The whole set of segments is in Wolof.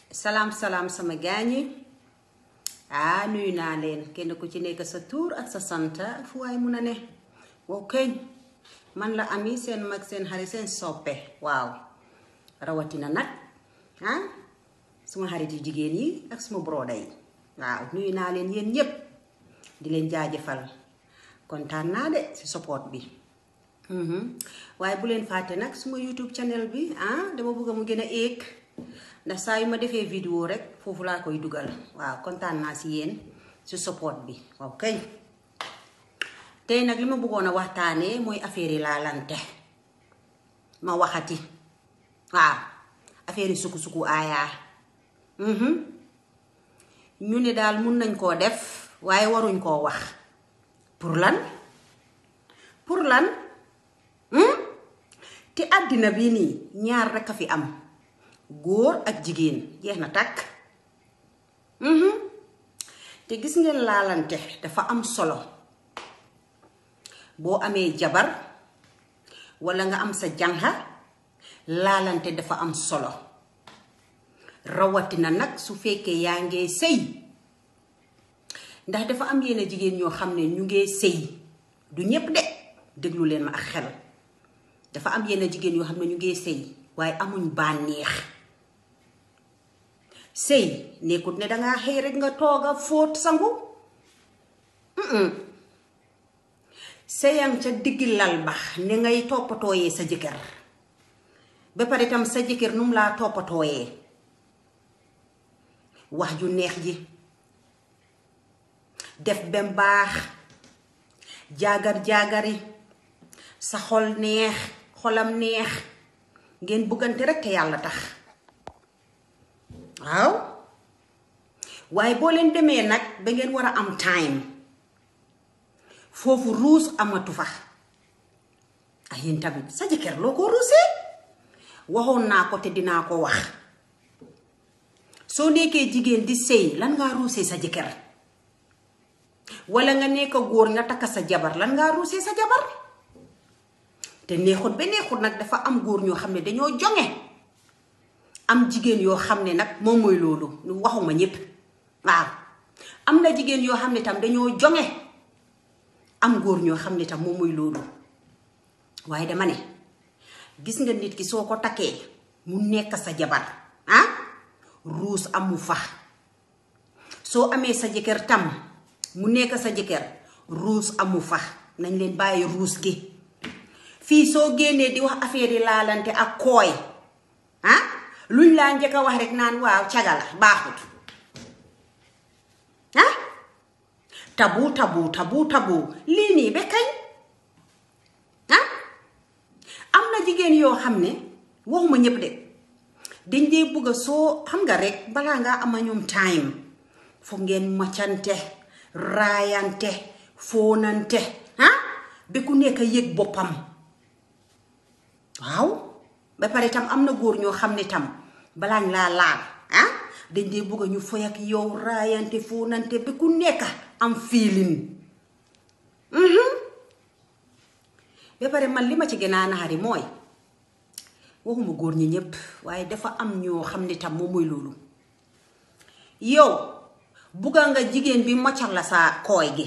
Salam sama gaañi nuyu naa leen kenn ku ci nekk sa tour ak sa santa fu waay mun a ne wow keñ man la Ami seen mag seen xarit seen soppe waaw rawatina nag suma xarit yu jigéen yi ak suma broda yi waaw nuyu naa leen yéen ñépp di leen jaajëfal kontaan naa de ci support bi waaye bu leen fàtte nag suma YouTube channel bi dama bëgg mu gën a éeg ndax saa yu ma defee vidéo rek foofu laa koy dugal waaw kontaan naa si yéen si support bi waaw kay tey nag li ma bëggoon a waxtaanee mooy affaire yi laalante ma waxati waaw affaire yi suku aayaa ñu ne daal mun nañ koo def waaye waruñ koo wax pour lan te àddina bi nii ñaar rek a fi am góor ak jigéen jeex na tàkk te gis ngeen laalante dafa am solo boo amee jabar walla nga am sa janxa laalante dafa am solo rawatina nag su fekkee yaa ngee sëy ndax dafa am yenn jigéen ñoo xam ne ñu ngee sëy du ñépp de déglu leen ma ak xel dafa am yenn jigéen yoo xam ne ñu ngee sëy waaye amuñ bànneex sëy nekkut ne dangaa xëy rek nga tooga fóot sangu sëyam ca diggi lal ba ne ngay toppatooyee sa jëkkër ba pare tam sa jëkkër num laa toppatooyee wax ju neex ji def bem baax jaagar-jaagari sa xol neex xolam neex ngeen bëggante rek te yàlla tax waaw waaye boo leen demee nag ba ngeen war a am time foofu ruus amatu fa ay yéen tamit sa jëkkër loo ko ruusee waxoon naa ko te dinaa ko wax soo nekkee jigéen di sëy lan ngaa ruusee sa jëkkër walla nga nekk góor nga takk sa jabar lan ngaa ruusee sa jabar te neexut ba neexut nag dafa am góor ñoo xam ne dañoo jonge am jigéen yoo xam ne nag moom mooy loolu waxuma ñépp waaw am na jigéen yoo xam ne tam dañoo jonge am góor ñoo xam ne tam moom mooy loolu waaye dama ne gis nga nit ki soo ko takkee mu nekk sa jabar ruus amu fa soo amee sa jëkkër tam mu nekk sa jëkkër ruus amu fa nañ leen bàyyi ruus gi fii soo génnee di wax affaire yi laalante ak kooy luñ laa njëkk a wax rek naan waaw cagala baaxut tabu lii nii ba kañ am na jigéen yoo xam ne waxuma ñépp de dañ dee bugg a soo xam nga rek balaa ngaa ama ñoom time foog ngeen moccante raayante foonante ba ku nekk yëg boppam waaw ba pare tam am na góor ñoo xam ne tam balaañ laa laal dañ dee bëgg ñu foy ak yow raayante foonante ba ku nekk am feeling ba pare man li ma ci gën a naxari mooy waxuma góor ñi ñépp waaye dafa am ñoo xam ne tam moom mooy loolu yow bugga nga jigéen bi moccal la sa kooy gi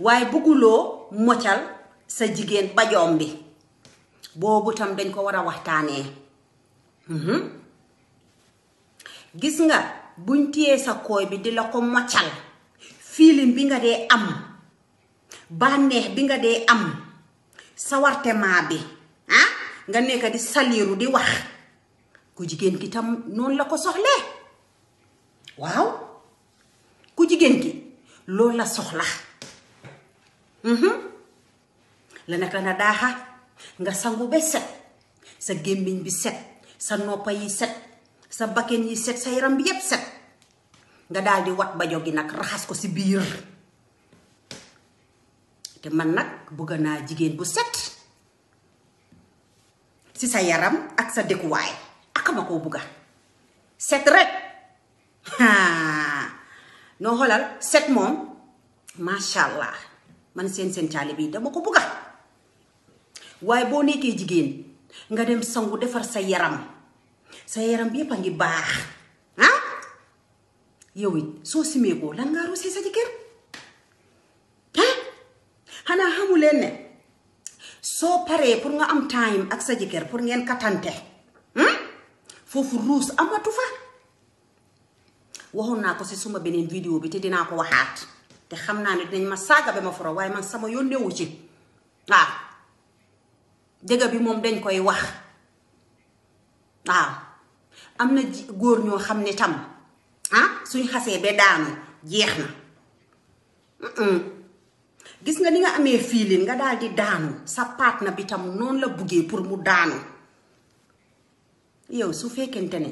waaye bugguloo moccal sa jigéen bajoom bi boobu tam dañ ko war a waxtaanee gis nga buñ téyee sa kooy bi di la ko moccal feeling bi nga dee am bànneex bi nga dee am sawartement bi nga nekk di saliiru di wax ku jigéen ki tam noonu la ko soxlee waaw ku jigéen ki loolu la soxla la naka na daaxa nga sangu ba set sa gémmiñ bi set sa noppa yi set sa bakken yi set sa yaram bi yépp set nga daal di wat bajo gi nag raxas ko ci biir te man nag bëgg naa jigéen bu set ci sa yaram ak sa dëkkuwaay ak ma koo bëgga set rek noo xoolal set moom masha Allah man seen caali bi dama ko bëgga waaye boo nekkee jigéen nga dem sangu defar sa yaram sa yaram bi yëpp a ngi baax ah yow it soo simee ko lan ngaa rusee sa jëkkër ah xanaa xamu leen ne soo paree pour nga am time ak sa jëkkër pour ngeen katante foofu ruus amatu fa waxoon naa ko si suma beneen vidéo bi te dinaa ko waxaat te xam naa ne dinañ ma saaga ba ma foro waaye man sama yoon newu ci waaw dëgg bi moom dañ koy wax waaw am na góor ñoo xam ne tam suñ xasee ba daanu jeex na gis nga ni nga amee feeling nga daal di daanu sa partner bi tam noonu la buggee pour mu daanu yow su fekkente ne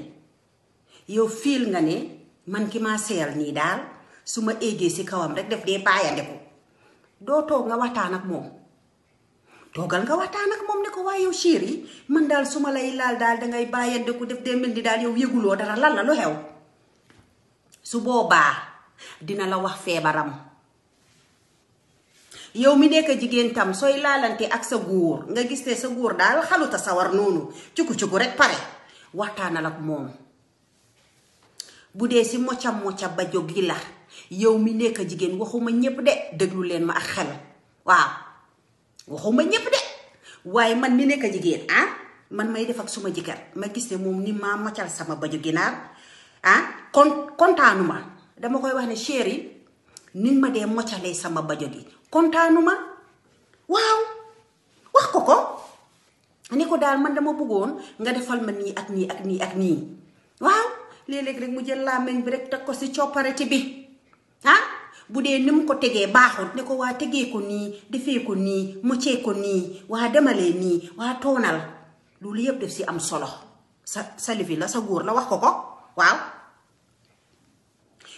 yow fiil nga ne man ki ma seyal nii daal su ma éegee si kawam rek def dee bàyyandeku doo toog nga waxtaan ak moom toogal nga waxtaan ak moom ne ko waaye yow chéri man daal su ma lay laal daal dangay bàyyandeku def dee mel ni daal yow yëguloo dara lan la lu xew su boobaa dina la wax feebaram yow mi nekk jigéen tam sooy laalante ak sa góor nga gis ne sa góor daal xaluta sawar noonu cuku rek pare waxtaanal ak moom bu dee si mocca ba jóg gi la yow mi nekk jigéen waxuma ñépp de déglu leen ma ak xel waaw waxuma ñépp de waaye man mi nekk jigéen man may def ak suma jëkkër ma gis ne moom ni maa moccal sama baju ginaar kontaanuma dama koy wax ne chéri ni ma dee moccalee sama bajo gi kontaanuma waaw wax ko ni ko daal man dama bëggoon nga defal ma nii ak nii ak nii ak nii waaw léeg-léeg rek mu jël làmmiñ bi rek teg ko si copparati bi bu dee ni mu ko tegee baaxul ne ko waa tegee ko nii defee ko nii moccee ko nii waa demalee nii waa toonal loolu yëpp def si am solo sa lifi la sa góor la wax ko waaw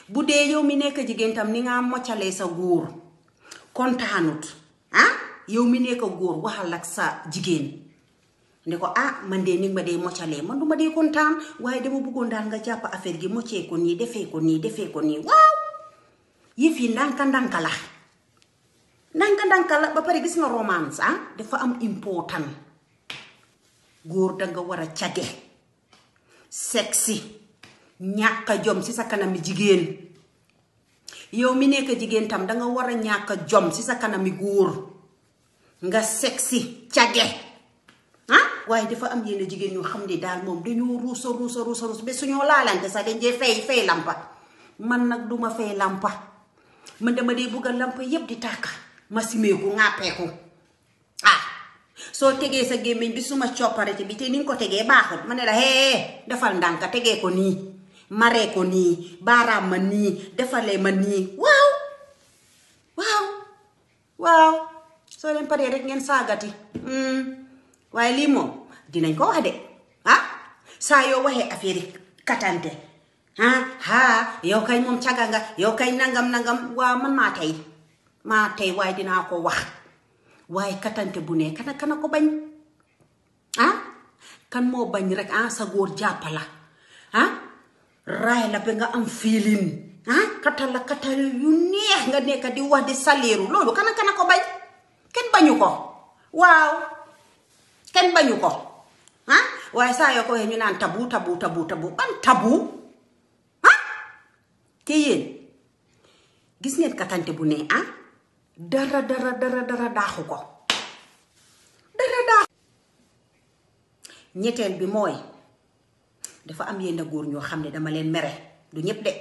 bu dee yow mi nekk jigéen tam ni nga moccalee sa góor kontaanut yow mi nekk góor waxal ak sa jigéen ne ko man de ni ma dee moccalee man du ma dee kontaan waaye dama bëggoon daal nga jàpp affaire gi moccee ko nii defee ko nii waaw yëf yi ndànka la ba pare gis nga romance dafa am important góor danga war a cage sexy ñàkk jom si sa kanami jigéen yow mi nekk jigéen tam danga war a ñàkk jom si sa kanami góor nga sexy cage waaye dafa am yenn jigéen ñoo xam ne daal moom dañoo ruusa ba suñoo laalante sax dañ dee fay lampa man nag duma fay lampa man dama dee bugga lampa yépp di tàkka ma simeeku ŋàppeeku soo tegee sa gémmiñ bi suma copparete bi te ni nga ko tegee baaxut ma ne la defal ndànka tegee ko nii maree ko nii baaraam ma nii defalee ma nii waaw soo leen paree rek ngeen saagati waaye lii moom dinañ ko wax de saa yoo waxee affaire yi katante yow kay moom caga nga yow kay nangam waaw man maa tey waaye dinaa ko wax waaye katante bu ne kana ko bañ kan moo bañ rek sa góor jàppala raay la ba nga am feeling katal yu neex nga nekk di wax di saleeru loolu kana ko bañ kenn bañu ko waaw kenn bañu ko waaye saa yoo ko waxee ñu naan tabu ban tabu te yéen gis ngeen katante bu ne dara daaxu ko ñetteel bi mooy dafa am yenn góor ñoo xam ne dama leen mere du ñépp de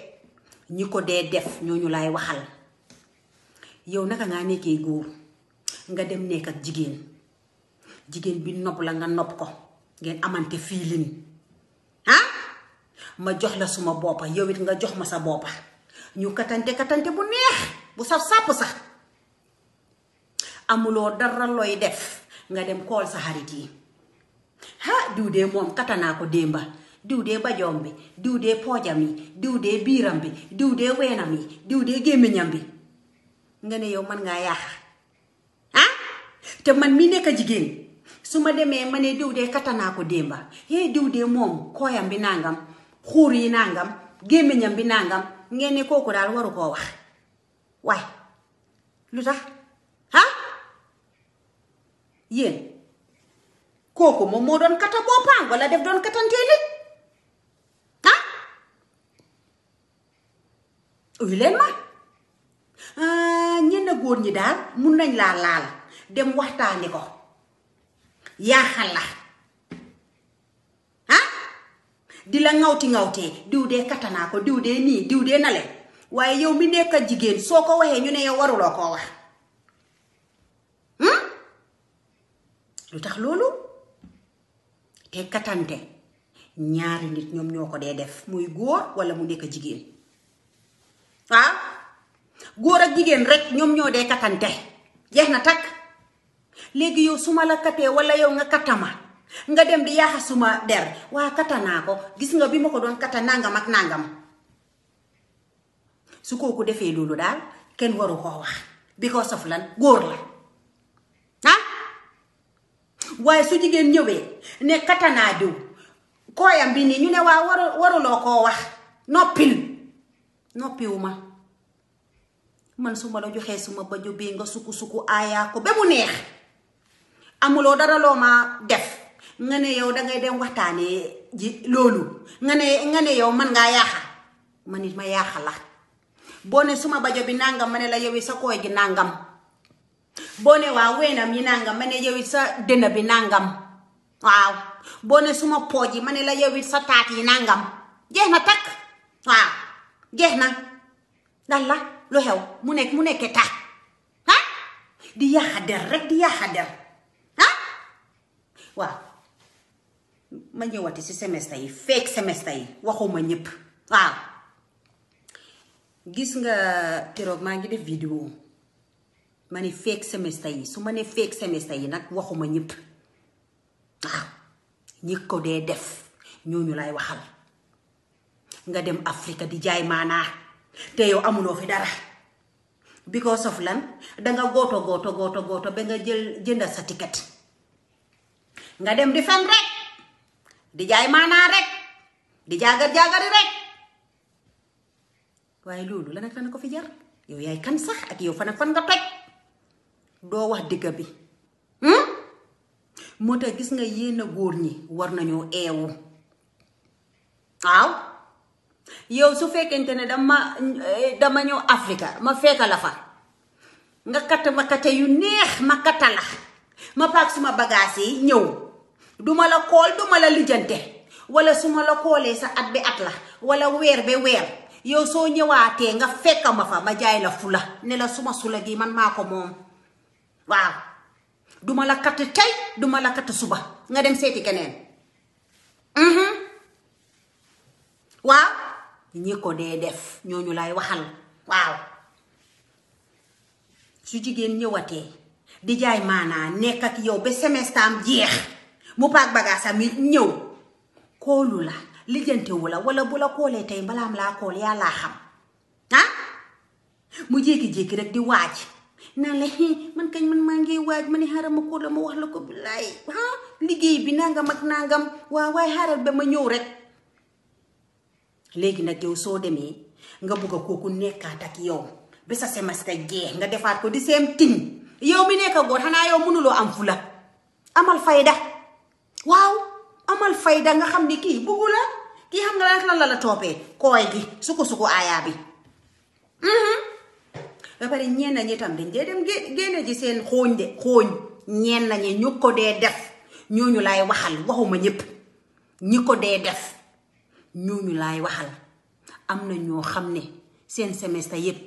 ñi ko dee def ñooñu laay waxal yow naka ngaa nekkee góor nga dem nekk ak jigéen bi nopp la nga nopp ko ngeen amante feeling ma jox la suma boppa yow it nga jox ma sa boppa ñu katante bu neex bu saf sàpp sax amuloo dara looy def nga dem kool sa xarit yi diw dee moom katanaa ko démba diw dee bajoom bi diw dee poojam yi diw dee biiram bi diw dee weenam yi diw dee gémmiñam bi nga ne yow man ngaa yàq te man mi nekk jigéen su ma demee ma ne diw dee katanaa ko démba diw dee moom kooyam bi nangam xuur yi nangam gémmiñam bi nangam ngeen ne kooku daal waru koo wax waaye lu tax yéen kooku moom moo doon kata boppam wala def doon katantee li uy leen ma ñenn góor ñi daal mun nañ laa laal dem waxtaani ko yaaxal la di la ngawtee diw dee katanaa ko diw dee nii diw dee nale waaye yow mi nekk jigéen soo ko waxee ñu ne yow waruloo koo wax lu tax loolu te katante ñaari nit ñoom ñoo ko dee def muy góor wala mu nekk jigéen góor ak jigéen rek ñoom ñoo dee katante jeex na takk léegi yow suma la katee wala yow nga katama nga dem di yaaxa suma der waa katanaa ko gis nga bi ma ko doon kata nangam ak nangam su kooku defee loolu daal kenn waru koo wax because of lan góor la waaye su jigéen ñëwee ne katanaa diw kooyam bi nii ñu ne waa waruloo koo wax noppiwuma man su ma la joxee suma bajo bii nga suku aayaa ko ba mu neex amuloo dara loo ma def nga ne yow dangay dem waxtaanee ji loolu nga ne yow man ngaa yaaxa man nit ma yaaxa la boo ne suma bajo bi nangam ma ne la yow sa kooy gi nangam boo ne waa weenam yi nangam ma ne yow sa dënn bi nangam waaw boo ne suma pooj yi ma ne la yow sa taat yi nangam jeex na takk waaw jeex na dal la lu xew mu nekke taat di yaaxa der rek di yaaxa der waaw ma ñëwati si semestre yi fake semestre yi waxuma ñëpp waaw gis nga keroog maa ngi def vidéo ma ne fake semestre yi su ma ne fake semestre yi nag waxuma ñëpp waaw ñi ko dee def ñooñu lay waxal nga dem Afrique di jaay maanaa te yow amuloo fi dara because of lan danga gooto ba nga jënda sa ticket nga dem di fen rek di jaay maanaa rek di jaagari rek waaye loolu la nag ko fi jar yow yaay kan sax ak yow fan nga toj doo wax digga bi moo tax gis nga yéen a góor ñi war nañoo eewu waaw yow su fekkente ne dama ñëw Afrique ma fekka la fa nga katte yu neex ma katta la ma paak suma bagaas yi ñëw duma la kool duma la lijjante wala suma la koolee sa at bi at la wala weer be weer yow soo ñëwaatee nga fekka ma fa ma jaay la fula ne la suma sula gi man maa ko moom waaw duma la katt tey duma la katt suba nga dem seeti keneen waaw ñi ko dee def ñooñu lay waxal waaw su jigéen ñëwatee di jaay maanaa nekk ak yow ba semestre am jeex mu paak bagaasam yi ñëw koolu la lijjantewu la wala bu la koolee tey balaam laa kool yàllaa xam mu jékki-jékki rek di waaj naan la man kañ man maa ngi waaj ma ne xaaral ma ko la ma wax la ko billaay liggéey bi nangam ak nangam waaye xaaral ba ma ñëw rek léegi nag yow soo demee nga bugg a kooku nekkaat ak yow ba sa semestre jeex nga defaat ko di same thing yow mi nekk góor xanaa yow mënuloo am fula amal fayda waaw amal fayda nga xam ni kii buggu la kii xam nga lan la toppee kooy gi suku aayaa bi ba pare ñenn ñi tam dañ dee dem génne ji seen xooñ ñenn ñi ñu ko dee def ñooñu laay waxal waxuma ñëpp ñi ko dee def ñooñu laay waxal am na ñoo xam ne seen semestre yépp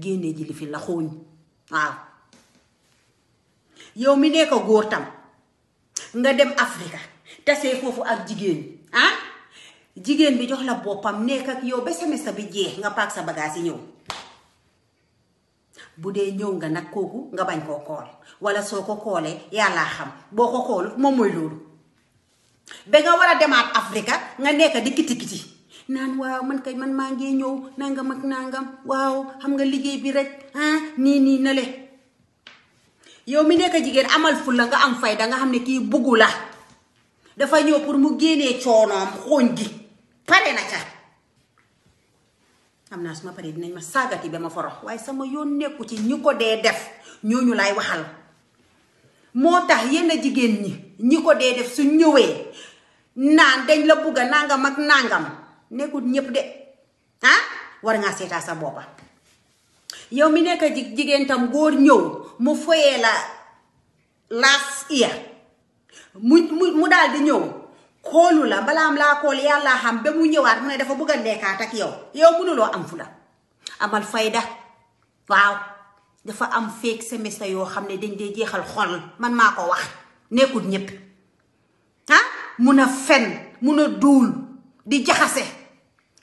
génne ji li fi la xooñ waaw yow mi nekk góor tam nga dem Afrique tasee foofu ak jigéen bi jox la boppam nekk ak yow ba semestre bi jeex nga paak sa bagage yi ñëw bu dee ñëw nga nag kooku nga bañ koo kool wala soo ko koolee yàllaa xam boo ko kool moom mooy loolu ba nga war a demaat Afrique nga nekk di kiti naan waaw man kay man maa ngi ñëw nangam ak nangam waaw xam nga liggéey bi rek nii na le yow mi nekk jigéen amal fulla nga am fayda nga xam ne kii buggu la dafa ñëw pour mu génnee coonoom xooñ gi pare na ca xam naa suma pare dinañ ma saagati ba ma forox waaye sama yoon nekku ci ñi ko dee def ñooñu lay waxal moo tax yenn jigéen ñi ko dee def su ñëwee naan dañ la bugga nangam ak nangam nekkul ñëpp de war ngaa seetaa sa boppa yow mi nekk jigéen tam góor ñëw mu foyee la last year mu daal di ñëw xoolu la balaam laa xool yàlla xam ba mu ñëwaat mu ne dafa bëgg a nekkaat ak yow mënuloo am fu la amal fayda waaw dafa am fake semestre yoo xam ne dañ dee jeexal xol man maa ko wax nekkul ñépp mun a fen mun a duul di jaxase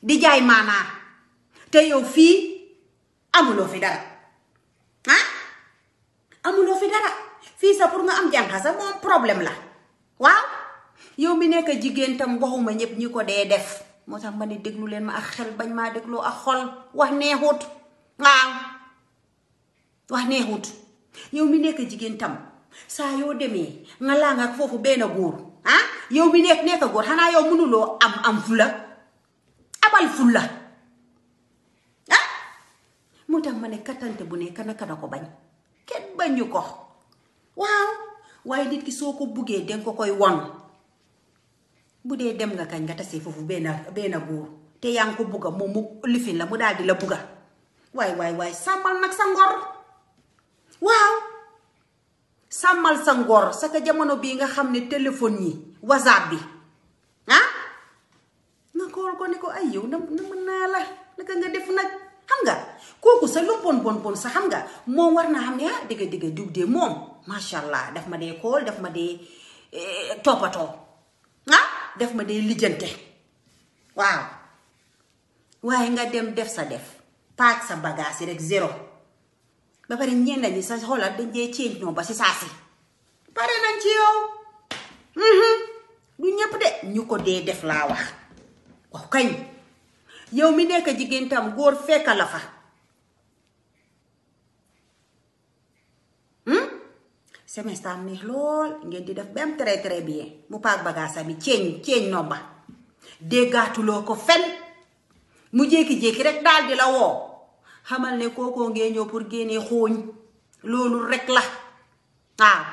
di jaay maanaa te yow fii amuloo fi dara amuloo fi dara fii sax pour nga am jànqa sax moom problème la waaw yow mi nekk jigéen tam waxuma ñëpp ñi ko dee def moo tax ma ne déglu leen ma ak xel bañ maa dégloo ak xol wax neexut waaw wax neexut yow mi nekk jigéen tam saa yoo demee nga laa nga foofu benn góor yow mi nekk góor xanaa yow mënuloo am fula abal fula moo tax ma ne kattante bu ne kana ko bañ kenn bañu ko waaw waaye nit ki soo ko buggee den ko koy won bu dee dem nga kañ nga tasee foofu benn góor te yaa ngi ko bugga moom mu lifin la mu daal di la bugga waay sàmmal nag sa ngor waaw sàmmal sa ngor sa ka jamono bii nga xam ne téléphone yi whatsapp bi nga kool ko ne ko ay yow na mën naa la naka nga def nag xam nga kooku sa lu bon sa xam nga moom war naa xam ne dëgg diw dee moom macha allah daf ma dee kool daf ma dee toppatoo daf ma dee lijjante waaw waaye nga dem def sa def paak sa bagage yi rek zéro ba pare ñenn ñi sa xoolal dañ dee ceeñ ñoo ba si saasi pare nañ ci yow du ñëpp de ñu ko dee def laa wax waaw kañ yow mi nekk jigéen tam góor fekka la fa semestre am neex lool ngeen di def ba am très bien mu paak bagage bi ceeñ nomba déggaatuloo ko fen mu jékki-jékki rek daal di la woo xamal ne kookoo ngee ñëw pour génnee xooñ loolu rek la waaw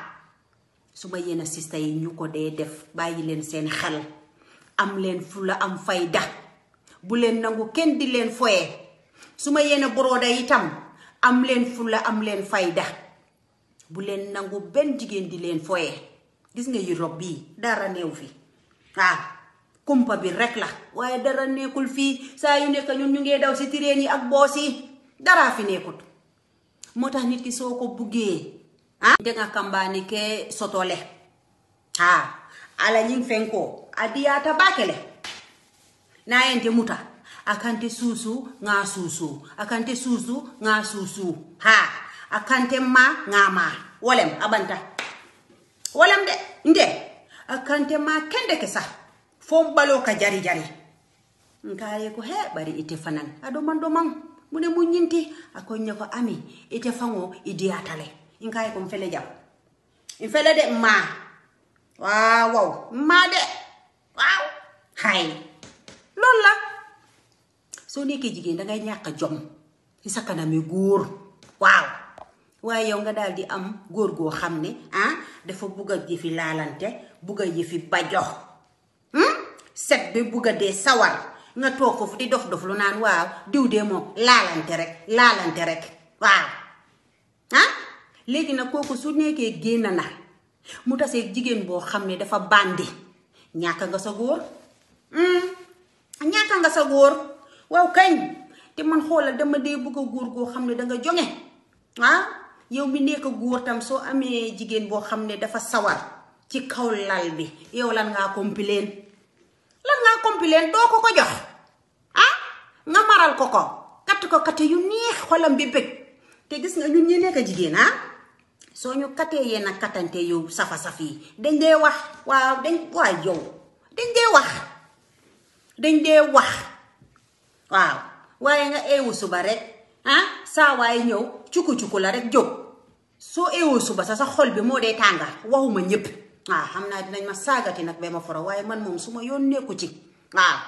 su ma yenn sista yi ñu ko dee def bàyyi leen seen xel am leen fula am fayda bu leen nangu kenn di leen foye su ma yenn borooda itam am leen fula am leen fayda bu leen nangu benn jigéen di leen foye gis nga Europe bii dara neew fi kumpa bi rek la waaye dara nekkul fii saa yu nekk ñun ñu ngee daw si tireen yi ak boos yi daraa fi nekkut moo tax nit ki soo ko buggee denga kambaani ke sotole ala ñing fenko adiyata bakele na ente muta akante susu nga susu akante susu nga susu akante ma nga ma wolem abanta wolem de nde akante ma kende ke sax fom balo ka jari nkaye ko bari ite fanan ado man mu ne mu ñinti akonya ko ami ite fango idiyatale nkaye ko mfele jam mfele de ma waaw ma de waaw hay loolu la soo nekkee jigéen dangay ñàkk jom ci sa kanami góor waaw waaye yow nga daal di am góor goo xam ne dafa bugg a jëfi laalante bugg a jëfi bajox set bi bugg a dee sawar nga toog foofu di dof lu naan waaw diw dee moom laalante rek waaw léegi nag kooku su nekkee génn na mu tasee jigéen boo xam ne dafa bandi ñàkk nga sa góor ñàkk nga sa góor waaw kañ te man xoolal dama dee bëgg a góor goo xam ne danga jonge yow mi nekk góor tam soo amee jigéen boo xam ne dafa sawar ci kaw lal bi yow lan ngaa compileen doo ko jox nga maral ko katt yu neex xolam bi bëgg te gis nga ñun ñi nekk jigéen soo ñu kattee yenn kattante yow safa-saf yi dañ dee wax waaw dañ dee wax waaw waaye nga eewu suba rek saa waaye ñëw cuku la rek jóg soo eewu suba sa xol bi moo dee tànga waxuma ñëpp xam naa dinañ ma saagati nag ba ma foro waaye man moom su ma yoon nekku ci waaw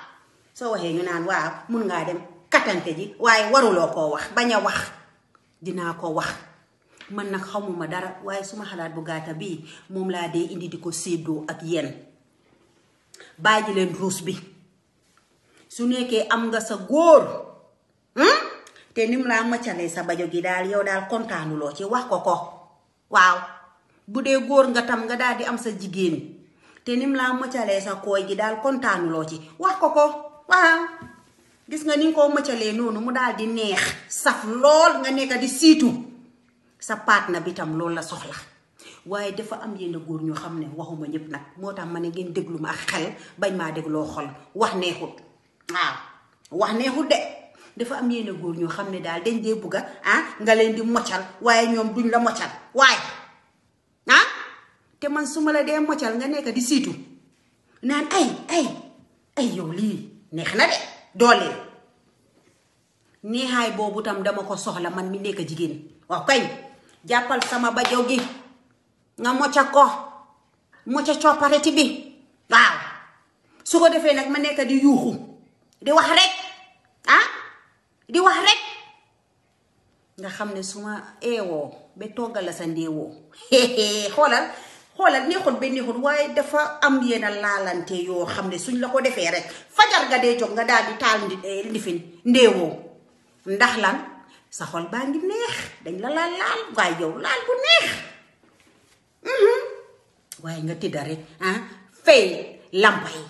soo waxee ñu naan waaw mun ngaa dem kattante ji waaye waruloo koo wax bañ a wax dinaa ko wax man nag xamuma dara waaye suma xalaat bu gaata bii moom laa dee indi di ko séddoo ak yéen bàyyi leen ruus bi su nekkee am nga sa góor te nim laa maccalee sa bajo gi daal yow daal kontaanuloo ci wax ko waaw bu dee góor nga tam nga daal di am sa jigéen te nim laa maccalee sa kooy gi daal kontaanuloo ci wax ko waaw gis nga ni nga ko maccalee noonu mu daal di neex saf lool nga nekk di siitu sa partner bi tam loolu la soxla waaye dafa am yenn góor ñoo xam ne waxuma ñëpp nag moo tax ma ne ngeen déglu ma ak xel bañ maa dégloo xol wax neexut waaw wax neexut de dafa am yenn góor ñoo xam ne daal dañ dee bugga nga leen di moccal waaye ñoom duñ la moccal waaye te man su ma la dee moccal nga nekk di siitu naan ay yow lii neex na de dooleel neexaay boobu tam dama ko soxla man mi nekk jigéen waaw kañ jàppal sama bajo gi nga mocca ko mocca coppareti bi waaw su ko defee nag ma nekk di yuuxu di wax rek di wax rek nga xam ne su ma eewoo ba toggal la sa ndéewoo xoolal neexul ba neexul waaye dafa am yenn laalante yoo xam ne suñ la ko defee rek fajar nga dee jóg nga daal di taal lifin ndéewoo ndax lan sa xol baa ngi neex dañ la laal waaye yow laal bu neex waaye nga tëdda rek fay lampa yi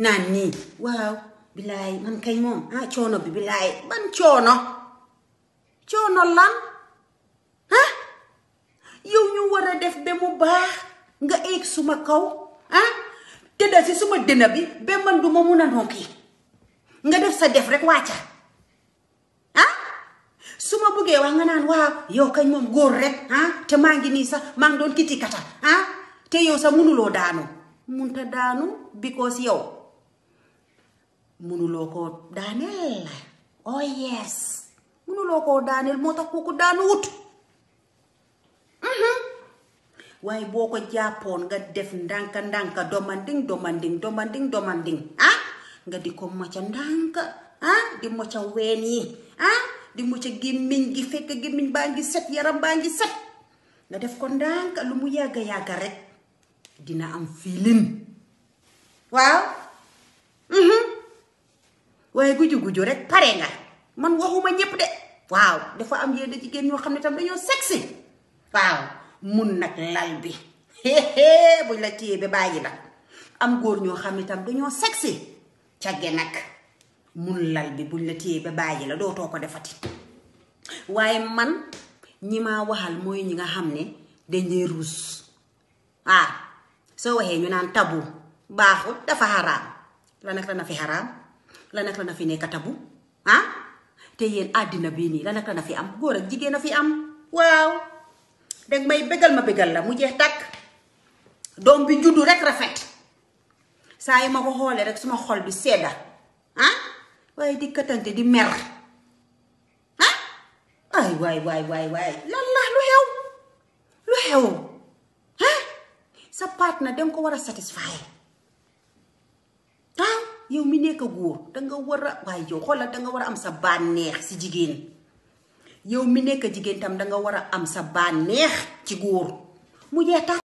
naan nii waaw bilaay man kay moom coono bi bilaay ban coono lan yow ñu war a def ba mu baax nga eeg suma kaw tëdda si suma dëna bi ba man duma mun a nokki nga def sa def rek wàcca su ma buggee wax nga naan waaw yow kañ moom góor rek te maa ngi nii sax maa ngi doon kiti kata te yow sax munuloo daanu munta daanu because yow munuloo koo daaneel oh yes munuloo koo daaneel moo tax kooku daanu wut waaye boo ko jàppoon nga def ndànka domanding nga di ko mocca ndànka di mocca ween yi di mocca gémmiñ gi fekk gémmiñ baa ngi set yaram baa ngi set nga def ko ndànka lu mu yàgga rek dina am feeling waaw waaye guju rek pare nga man waxuma ñëpp de waaw dafa am yenn jigéen ñoo xam ne tam dañoo sexy waaw mun nag lal bi buñ la téye ba bàyyi la am góor ñoo xam ne tam dañoo sexy cagge nag mun lal bi buñ la téye ba bàyyi la dootoo ko defati waaye man ñi ma waxal mooy ñi nga xam ne dañuy ruus soo waxee ñu naan tabu baaxul dafa xaraam la nag la na fi xaraam la nag la na fi nekk tabu te yéen àddina bii nii la nag la na fi am góor ak jigéen a fi am waaw danga may bégal ma bégal la mu jeex tàkk doom bi juddu rek rafet saa yi ma ko xoolee rek suma xol bi sedda waaye di katante di mer ay waay lan la lu xew sa partner danga ko war a satisfy yow mi nekk góor danga war a waaye yow xoolal danga war a am sa bànneex si jigéen yow mi nekk jigéen tam danga war a am sa bànneex ci góor mu jeex tax